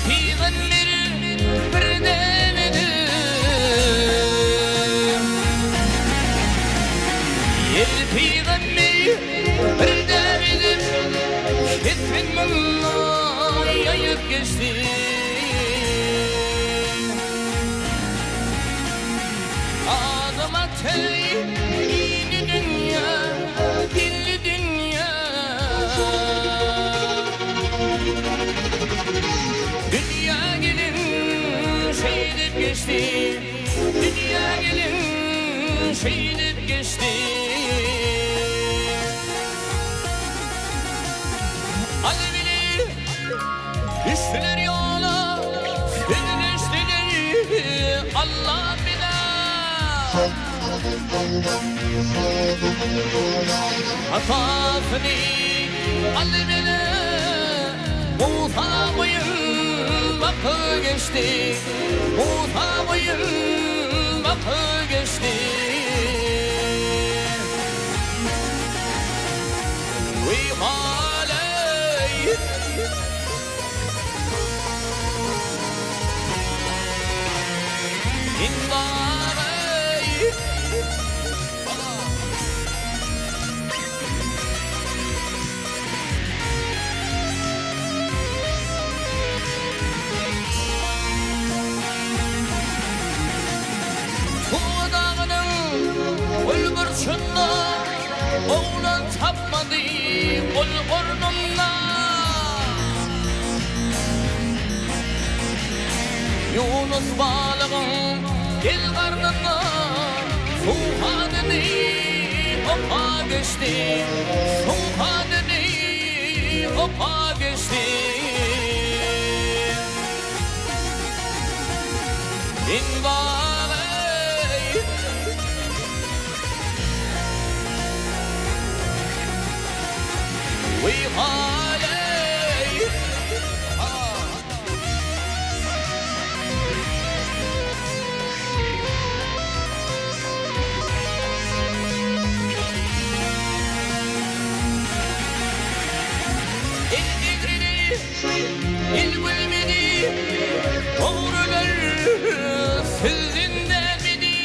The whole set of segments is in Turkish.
peygamber birdenedir. Peygamber birdenedir. Ketmen mallah yayıp geçti. Adama teyini dünya, dilli dünya. Dünya gelin şeydip geçti. Dünya gelin şeydip geçti. Al bilir düştüler yola, düştüler Allah bilir. Hatafını al bilir. Musa boyun bakı geçti. Musa boyun bakı geçti. Şunda oğlan tapmadı ol burnumda. Yunus balığın gel karnına, suhadını opa geçti. Suhadını opa geçti. We holiday. El digrini, el gülmedi, doğrular sözünde miydi?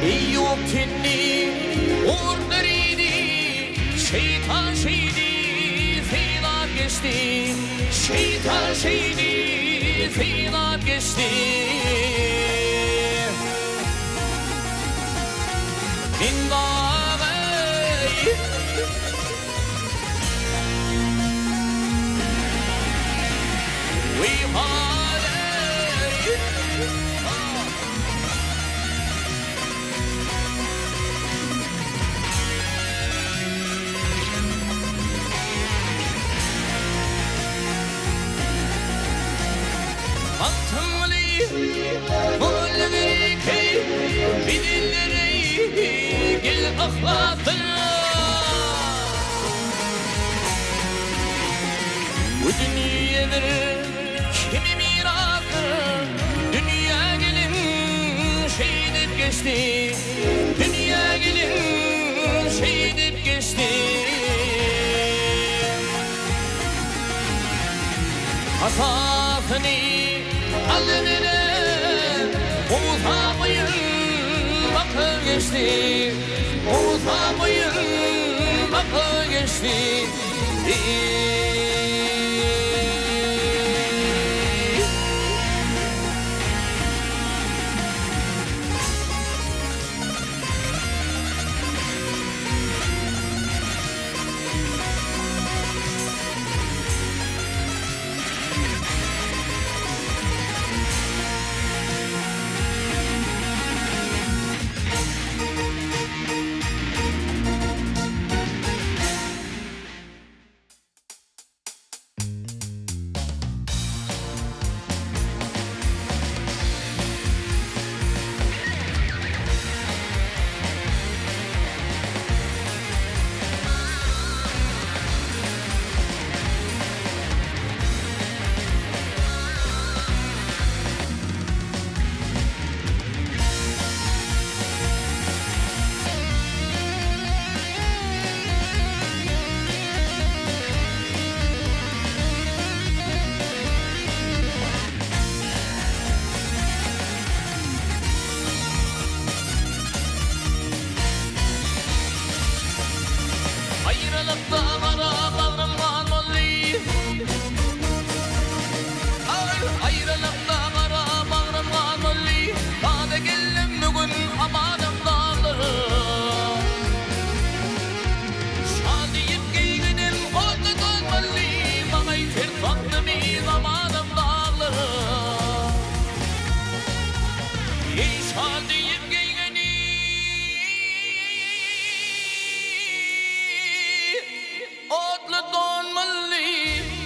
Eyyub kendi orduriydi, şeytan şeydi, filan geçti. Şeytan şeydi, filan geçti. Bin bağay, we holiday. Baktımlı bulgari key bilirleri gel ahlattı. Bu dünyadır kimi mirası, dünya gelin şeydip geçti. Dünya gelin şeydip geçti. Hasafını al bile, Musa boyun bakı geçti. Musa boyun bakı geçti.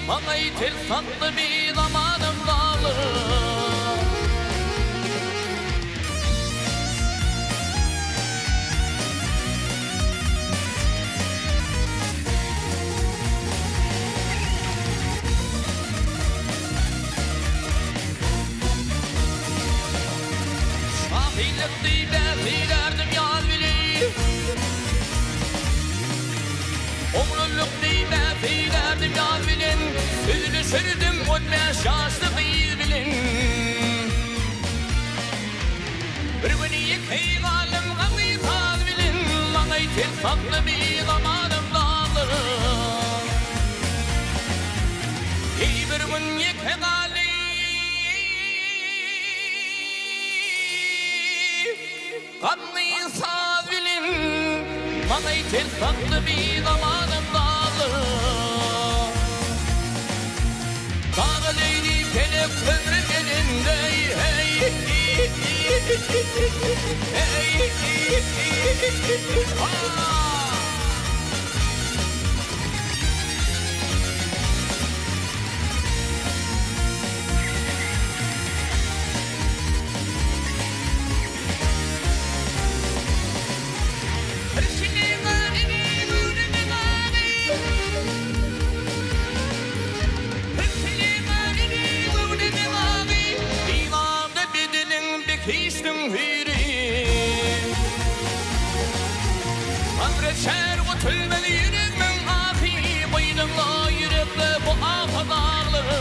bana iter saklı bir zamanım dağları. Dilerdim yar bileyim, oğluluk dilerdim yar bilin, sözünü sürdüm önüme şaştı değil bilin. Bir günü yıkayı galım gamı taz bilin, bana itir saklı bir zamanım dağları. Bir gün yıkayı galım kanlıyı sağ bilin, bana itir saklı bir zamanım dağlı. Dağı leyli pelek ömrüm elinde, hey Kiştim hiri Andreşer o tülmeli yüreğimin ahi Boynumla yürekle bu afa dağları.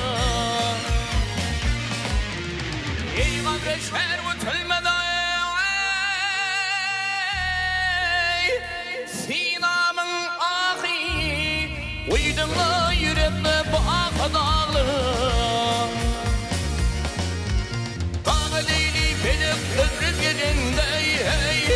Ey Andreşer o tülmeli Sinamın ahi Boynumla yürekle bu afa dağları. Ömrüm yerinde hey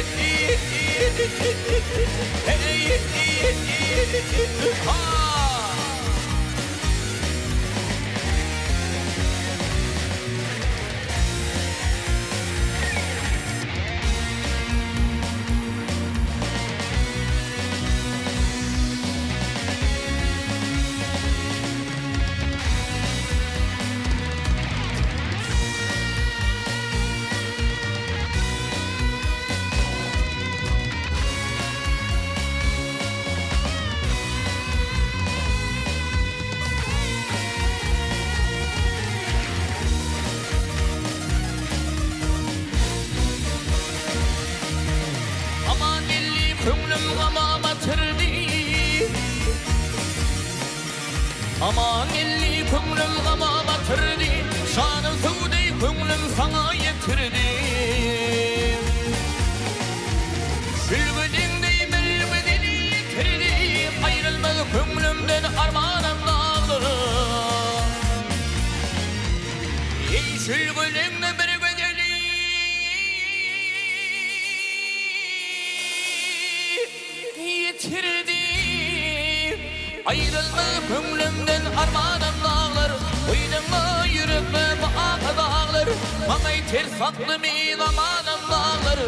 Könlüm gama batırdı, aman elli könlüm gama batırdı, şanım suudi könlüm sana yetirdi. Sülgüdüğünde belbedeni yitirdi, ayrılmaz könlümden armanım dağları. Ey sülgüdüğünde belbedeni yitirdi, ayrılma könlümden armanım dağlar. Boynumla yürekle bu afa dağlar, bana iter saklı bir zamanım dağlar.